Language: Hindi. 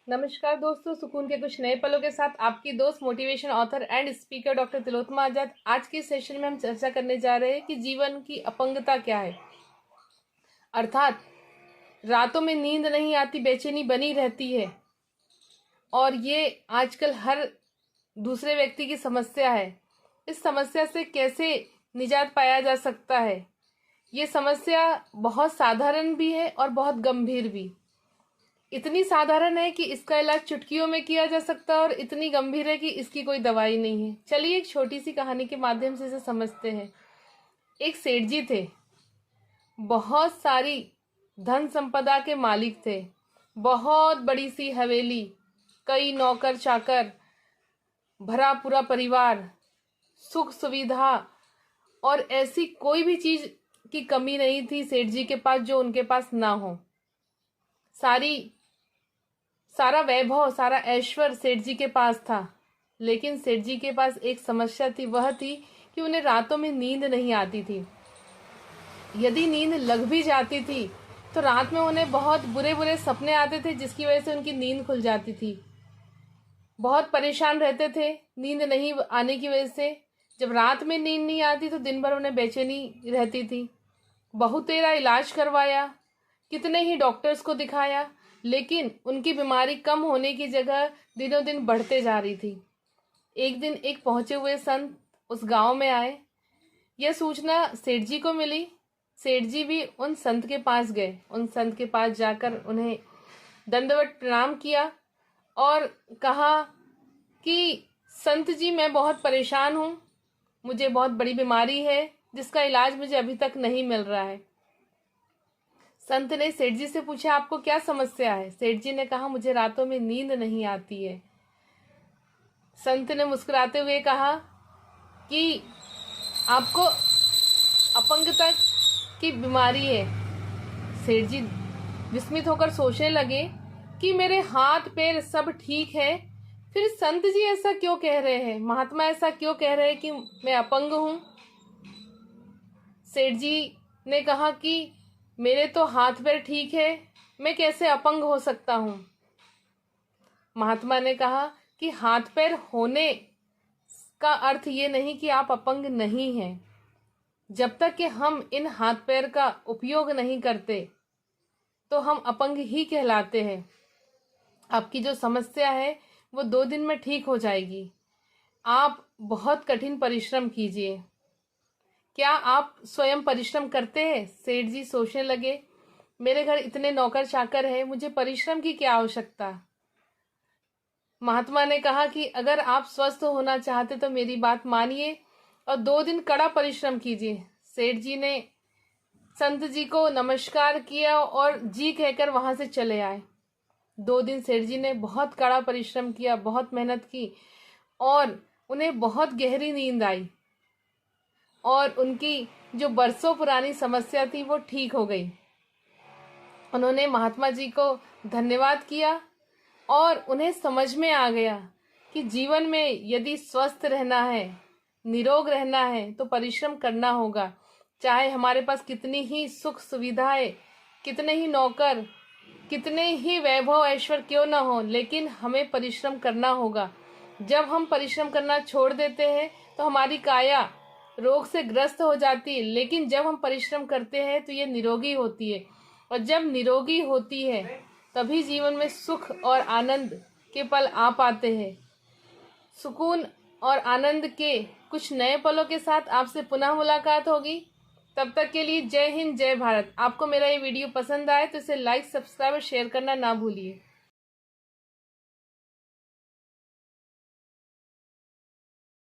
नमस्कार दोस्तों, सुकून के कुछ नए पलों के साथ आपकी दोस्त motivation author and speaker doctor Tilottama Azad. आज के सेशन में हम चर्चा करने जा रहे हैं कि जीवन की अपंगता क्या है। अर्थात रातों में नींद नहीं आती, बेचैनी बनी रहती है और ये आजकल हर दूसरे व्यक्ति की समस्या है। इस समस्या से कैसे निजात पाया जा सकता है? ये समस्या बहुत साधारण भी है और बहुत गंभीर भी। इतनी साधारण है कि इसका इलाज चुटकियों में किया जा सकता है और इतनी गंभीर है कि इसकी कोई दवाई नहीं है। चलिए एक छोटी सी कहानी के माध्यम से इसे समझते हैं। एक सेठ जी थे, बहुत सारी धन संपदा के मालिक थे, बहुत बड़ी सी हवेली, कई नौकर चाकर, भरा पूरा परिवार, सुख सुविधा और ऐसी कोई भी चीज की कमी नहीं थी सेठ जी के पास जो उनके पास ना हो। सारा वैभव, सारा ऐश्वर्य सेठ जी के पास था। लेकिन सेठ जी के पास एक समस्या थी, वह थी कि उन्हें रातों में नींद नहीं आती थी। यदि नींद लग भी जाती थी तो रात में उन्हें बहुत बुरे बुरे सपने आते थे, जिसकी वजह से उनकी नींद खुल जाती थी। बहुत परेशान रहते थे नींद नहीं आने की वजह से। जब रात में नींद नहीं आती तो दिन भर उन्हें बेचैनी रहती थी। बहुत तेरा इलाज करवाया, कितने ही डॉक्टर्स को दिखाया, लेकिन उनकी बीमारी कम होने की जगह दिनों दिन बढ़ते जा रही थी। एक दिन एक पहुंचे हुए संत उस गांव में आए। यह सूचना सेठ जी को मिली। सेठ जी भी उन संत के पास गए। उन संत के पास जाकर उन्हें दंडवत प्रणाम किया और कहा कि संत जी, मैं बहुत परेशान हूँ, मुझे बहुत बड़ी बीमारी है जिसका इलाज मुझे अभी तक नहीं मिल रहा है। संत ने सेठ जी से पूछा, आपको क्या समस्या है? सेठ जी ने कहा, मुझे रातों में नींद नहीं आती है। संत ने मुस्कुराते हुए कहा कि आपको अपंगता की बीमारी है। सेठ जी विस्मित होकर सोचने लगे कि मेरे हाथ पैर सब ठीक है, फिर संत जी ऐसा क्यों कह रहे हैं, महात्मा ऐसा क्यों कह रहे हैं कि मैं अपंग हूँ। सेठ जी ने कहा कि मेरे तो हाथ पैर ठीक है, मैं कैसे अपंग हो सकता हूँ। महात्मा ने कहा कि हाथ पैर होने का अर्थ ये नहीं कि आप अपंग नहीं हैं। जब तक कि हम इन हाथ पैर का उपयोग नहीं करते तो हम अपंग ही कहलाते हैं। आपकी जो समस्या है वो 2 दिन में ठीक हो जाएगी। आप बहुत कठिन परिश्रम कीजिए। क्या आप स्वयं परिश्रम करते हैं? सेठ जी सोचने लगे, मेरे घर इतने नौकर चाकर हैं, मुझे परिश्रम की क्या आवश्यकता। महात्मा ने कहा कि अगर आप स्वस्थ होना चाहते तो मेरी बात मानिए और 2 दिन कड़ा परिश्रम कीजिए। सेठ जी ने संत जी को नमस्कार किया और जी कहकर वहां से चले आए। 2 दिन सेठ जी ने बहुत कड़ा परिश्रम किया, बहुत मेहनत की और उन्हें बहुत गहरी नींद आई और उनकी जो बरसों पुरानी समस्या थी वो ठीक हो गई। उन्होंने महात्मा जी को धन्यवाद किया और उन्हें समझ में आ गया कि जीवन में यदि स्वस्थ रहना है, निरोग रहना है तो परिश्रम करना होगा। चाहे हमारे पास कितनी ही सुख सुविधाएं, कितने ही नौकर, कितने ही वैभव ऐश्वर्य क्यों ना हो, लेकिन हमें परिश्रम करना होगा। जब हम परिश्रम करना छोड़ देते हैं तो हमारी काया रोग से ग्रस्त हो जाती है, लेकिन जब हम परिश्रम करते हैं तो ये निरोगी होती है और जब निरोगी होती है तभी जीवन में सुख और आनंद के पल आ पाते हैं। सुकून और आनंद के कुछ नए पलों के साथ आपसे पुनः मुलाकात होगी। तब तक के लिए जय हिंद, जय भारत। आपको मेरा ये वीडियो पसंद आए तो इसे लाइक, सब्सक्राइब और शेयर करना ना भूलिए।